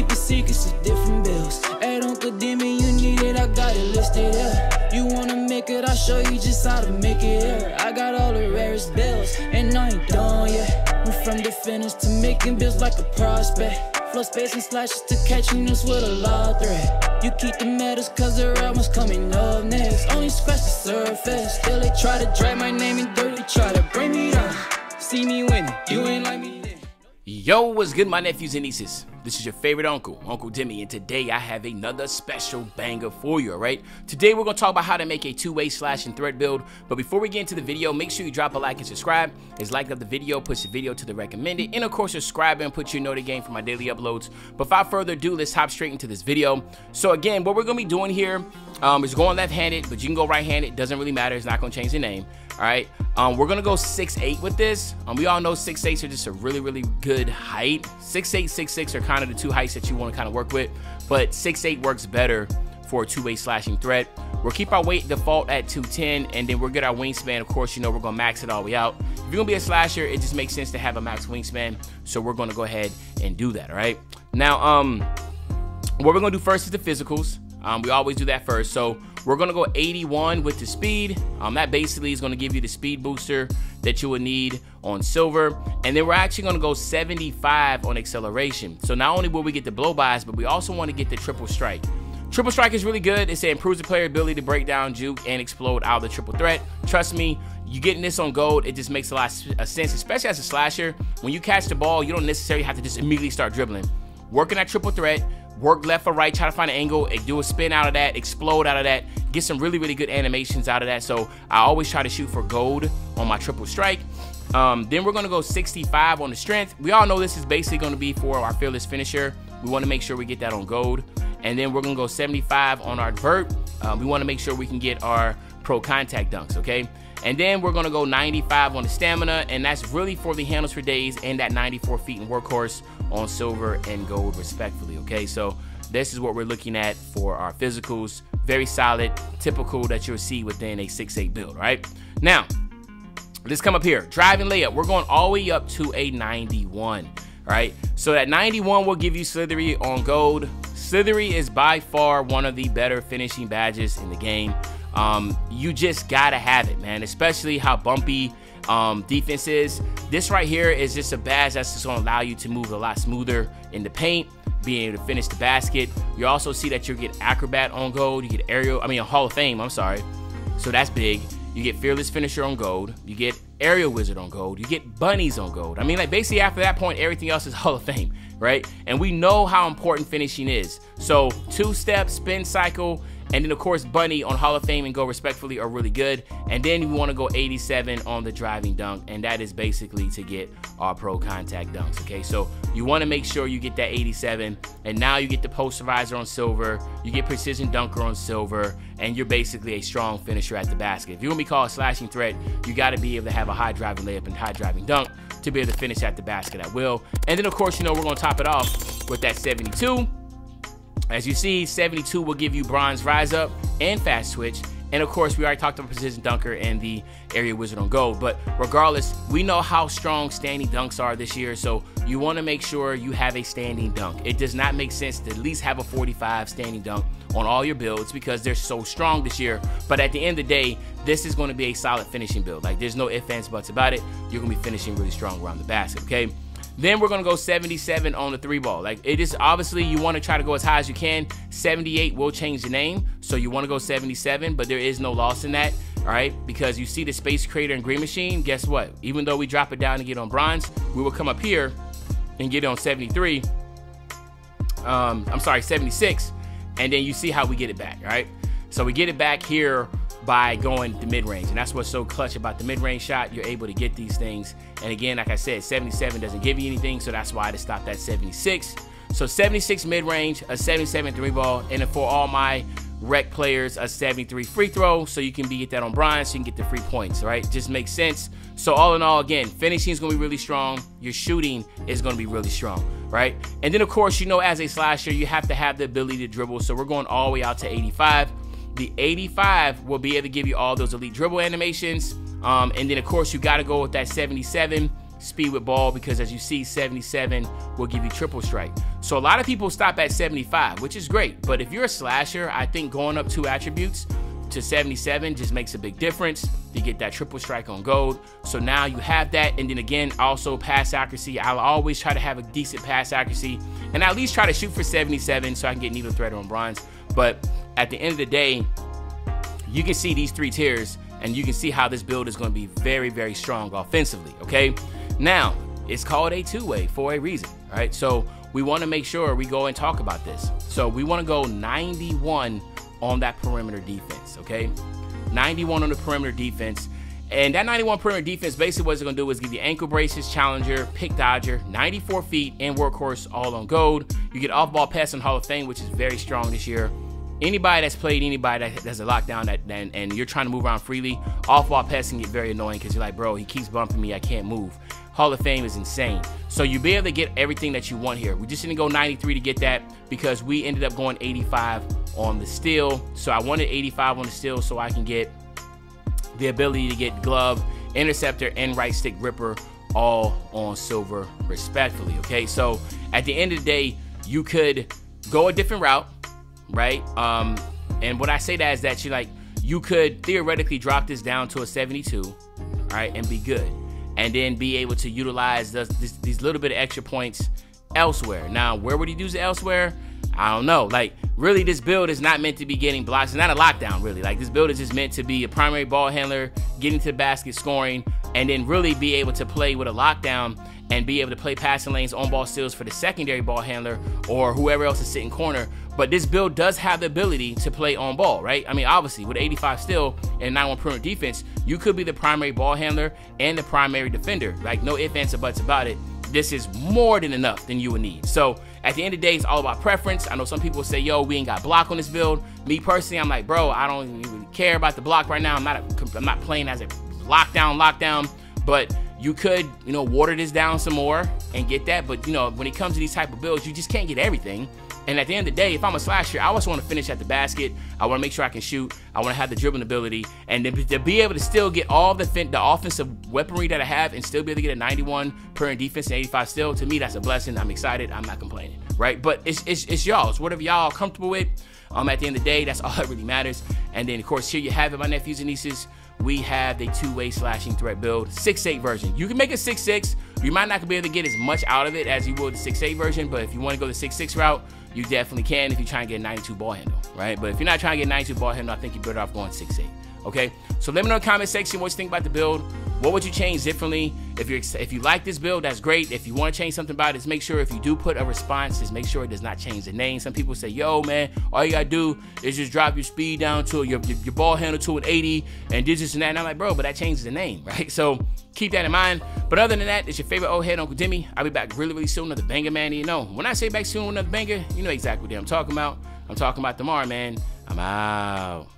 keeping secrets of different bills. Hey, don't condemn me, you need it, I got it listed here. You wanna make it, I'll show you just how to make it here. I got all the rarest bills, and I ain't done yet. Went from defenders to making bills like a prospect. Flow space and slashes to catching us with a lot threat. You keep the medals cause the right one's coming up next. Only scratch the surface. Still they try to drag my name in dirt, they try to bring me down. See me winning, you ain't like me then. Yo, what's good, my nephews and nieces? This is your favorite uncle, Uncle Demi, and today I have another special banger for you, alright? Today we're going to talk about how to make a two-way slash and thread build, but before we get into the video, make sure you drop a like and subscribe. Is like up the video, push the video to the recommended, and of course subscribe and put your note again for my daily uploads. But without further ado, let's hop straight into this video. So again, what we're going to be doing here is going left-handed, but you can go right-handed, doesn't really matter, it's not going to change the name. Alright, we're gonna go 6'8" with this. We all know 6'8" are just a really good height. 6'8", 6'6" are kind of the two heights that you want to kind of work with, but 6'8" works better for a two-way slashing thread. We'll keep our weight default at 210, and then we'll get our wingspan. Of course, you know we're gonna max it all the way out. If you're gonna be a slasher, it just makes sense to have a max wingspan, so we're gonna go ahead and do that. All right. Now, what we're gonna do first is the physicals. We always do that first. So we're gonna go 81 with the speed. That basically is gonna give you the speed booster that you would need on silver. And then we're actually gonna go 75 on acceleration. So not only will we get the blow-bys, but we also wanna get the triple strike. Triple strike is really good. It improves the player's ability to break down, juke, and explode out of the triple threat. Trust me, you getting this on gold, it just makes a lot of sense, especially as a slasher. When you catch the ball, you don't necessarily have to just immediately start dribbling. Working that triple threat, work left or right, try to find an angle, do a spin out of that, explode out of that, get some really good animations out of that. So I always try to shoot for gold on my triple strike. Then we're gonna go 65 on the strength. We all know this is basically gonna be for our fearless finisher. We wanna make sure we get that on gold. And then we're gonna go 75 on our vert. We wanna make sure we can get our pro contact dunks, okay? And then we're gonna go 95 on the stamina, and that's really for the handles for days, and that 94 feet in workhorse on silver and gold respectfully, okay? So this is what we're looking at for our physicals. Very solid, typical that you'll see within a 6'8" build, right? Now, let's come up here. Driving layup, we're going all the way up to a 91, all right? So that 91 will give you Slithery on gold. Slithery is by far one of the better finishing badges in the game. You just gotta have it, man, especially how bumpy defense is. This right here is just a badge that's just gonna allow you to move a lot smoother in the paint, being able to finish the basket. You also see that you get acrobat on gold, you get Hall of Fame, I'm sorry. So that's big. You get fearless finisher on gold, you get aerial wizard on gold, you get bunnies on gold. I mean, like, basically after that point, everything else is Hall of Fame, right? And we know how important finishing is. So two-step, spin cycle, and then of course bunny on Hall of Fame and go respectfully are really good. And then you want to go 87 on the driving dunk, and that is basically to get our pro contact dunks, okay? So you want to make sure you get that 87, and now you get the posterizer on silver, you get precision dunker on silver, and you're basically a strong finisher at the basket. If you're gonna be called a slashing threat, you got to be able to have a high driving layup and high driving dunk to be able to finish at the basket at will. And then of course, you know, we're gonna top it off with that 72. As you see, 72 will give you bronze rise up and fast switch. And of course, we already talked about precision dunker and the area wizard on gold. But regardless, we know how strong standing dunks are this year. So you want to make sure you have a standing dunk. It does not make sense to at least have a 45 standing dunk on all your builds because they're so strong this year. But at the end of the day, this is going to be a solid finishing build. Like, there's no ifs, ands, buts about it. You're going to be finishing really strong around the basket, okay? Then we're gonna go 77 on the three ball. Like, it is obviously you want to try to go as high as you can. 78 will change the name, so you want to go 77, but there is no loss in that, all right? Because you see the Space Creator and Green Machine, guess what? Even though we drop it down to get on bronze, we will come up here and get it on 73. I'm sorry, 76, and then you see how we get it back, all right? So we get it back here by going the mid-range, and that's what's so clutch about the mid-range shot. You're able to get these things, and again, like I said, 77 doesn't give you anything, so that's why I just stopped at 76. So 76 mid-range, a 77 three ball, and then for all my rec players, a 73 free throw, so you can get that on bronze, so you can get the free points, right? Just makes sense. So all in all, again, finishing is gonna be really strong, your shooting is gonna be really strong, right? And then of course, you know, as a slasher, you have to have the ability to dribble, so we're going all the way out to 85. The 85 will be able to give you all those elite dribble animations. And then of course you got to go with that 77 speed with ball, because as you see, 77 will give you triple strike. So a lot of people stop at 75, which is great. But if you're a slasher, I think going up 2 attributes to 77 just makes a big difference. You get that triple strike on gold. So now you have that. And then again, also pass accuracy. I'll always try to have a decent pass accuracy and at least try to shoot for 77 so I can get needle threader on bronze. But at the end of the day, you can see these 3 tiers and you can see how this build is going to be very, very strong offensively, okay? Now, it's called a 2-way for a reason, all right? So we want to make sure we go and talk about this. So we want to go 91 on that perimeter defense, okay? 91 on the perimeter defense. And that 91 perimeter defense, basically what it's going to do is give you ankle braces, challenger, pick dodger, 94 feet, and workhorse all on gold. You get off-ball passing Hall of Fame, which is very strong this year. Anybody that's played anybody that's a lockdown and you're trying to move around freely, off-ball passing get very annoying because you're like, bro, he keeps bumping me, I can't move. Hall of Fame is insane. So you'll be able to get everything that you want here. We just didn't go 93 to get that because we ended up going 85 on the steal. So I wanted 85 on the steal so I can get the ability to get glove, interceptor, and right stick ripper all on silver respectfully, okay? So at the end of the day, you could go a different route, right? And what I say that is that you could theoretically drop this down to a 72, all right, and be good. And then be able to utilize these little bit of extra points elsewhere. Now, where would he use it elsewhere? I don't know. Like, really, this build is not meant to be getting blocks. It's not a lockdown, really. Like, this build is just meant to be a primary ball handler, getting to the basket, scoring, and then really be able to play with a lockdown and be able to play passing lanes, on-ball steals for the secondary ball handler or whoever else is sitting corner. But this build does have the ability to play on ball, right? I mean, obviously, with 85 steal and 91 perimeter defense, you could be the primary ball handler and the primary defender. Like, no ifs, ands, or buts about it. This is more than enough than you would need. So at the end of the day, it's all about preference. I know some people say, yo, we ain't got block on this build. Me personally, I'm like, bro, I don't even care about the block right now. I'm not playing as a lockdown, but you could, water this down some more and get that. But, when it comes to these type of builds, you just can't get everything. And at the end of the day, if I'm a slasher, I always want to finish at the basket. I want to make sure I can shoot. I want to have the dribbling ability. And to be able to still get all the offensive weaponry that I have and still be able to get a 91 perimeter defense and 85 steal, to me, that's a blessing. I'm excited. I'm not complaining, right? But it's y'all. It's whatever y'all are comfortable with. At the end of the day, that's all that really matters. And then, of course, here you have it, my nephews and nieces. We have the 2-way slashing threat build, 6'8 version. You can make a 6'6. You might not be able to get as much out of it as you would the 6'8 version, but if you want to go the 6'6 route, you definitely can if you're trying to get a 92 ball handle, right? But if you're not trying to get a 92 ball handle, I think you're better off going 6'8, okay? So let me know in the comment section what you think about the build. What would you change differently? If you like this build, that's great. If you want to change something about it, just make sure if you do put a response, just make sure it does not change the name. Some people say, yo, man, all you got to do is just drop your speed down to your ball handle to an 80 and this and that. And I'm like, bro, but that changes the name, right? So keep that in mind. But other than that, it's your favorite old head, Uncle Demi. I'll be back really, really soon. Another banger, man. When I say back soon, another banger, you know exactly what I'm talking about. I'm talking about tomorrow, man. I'm out.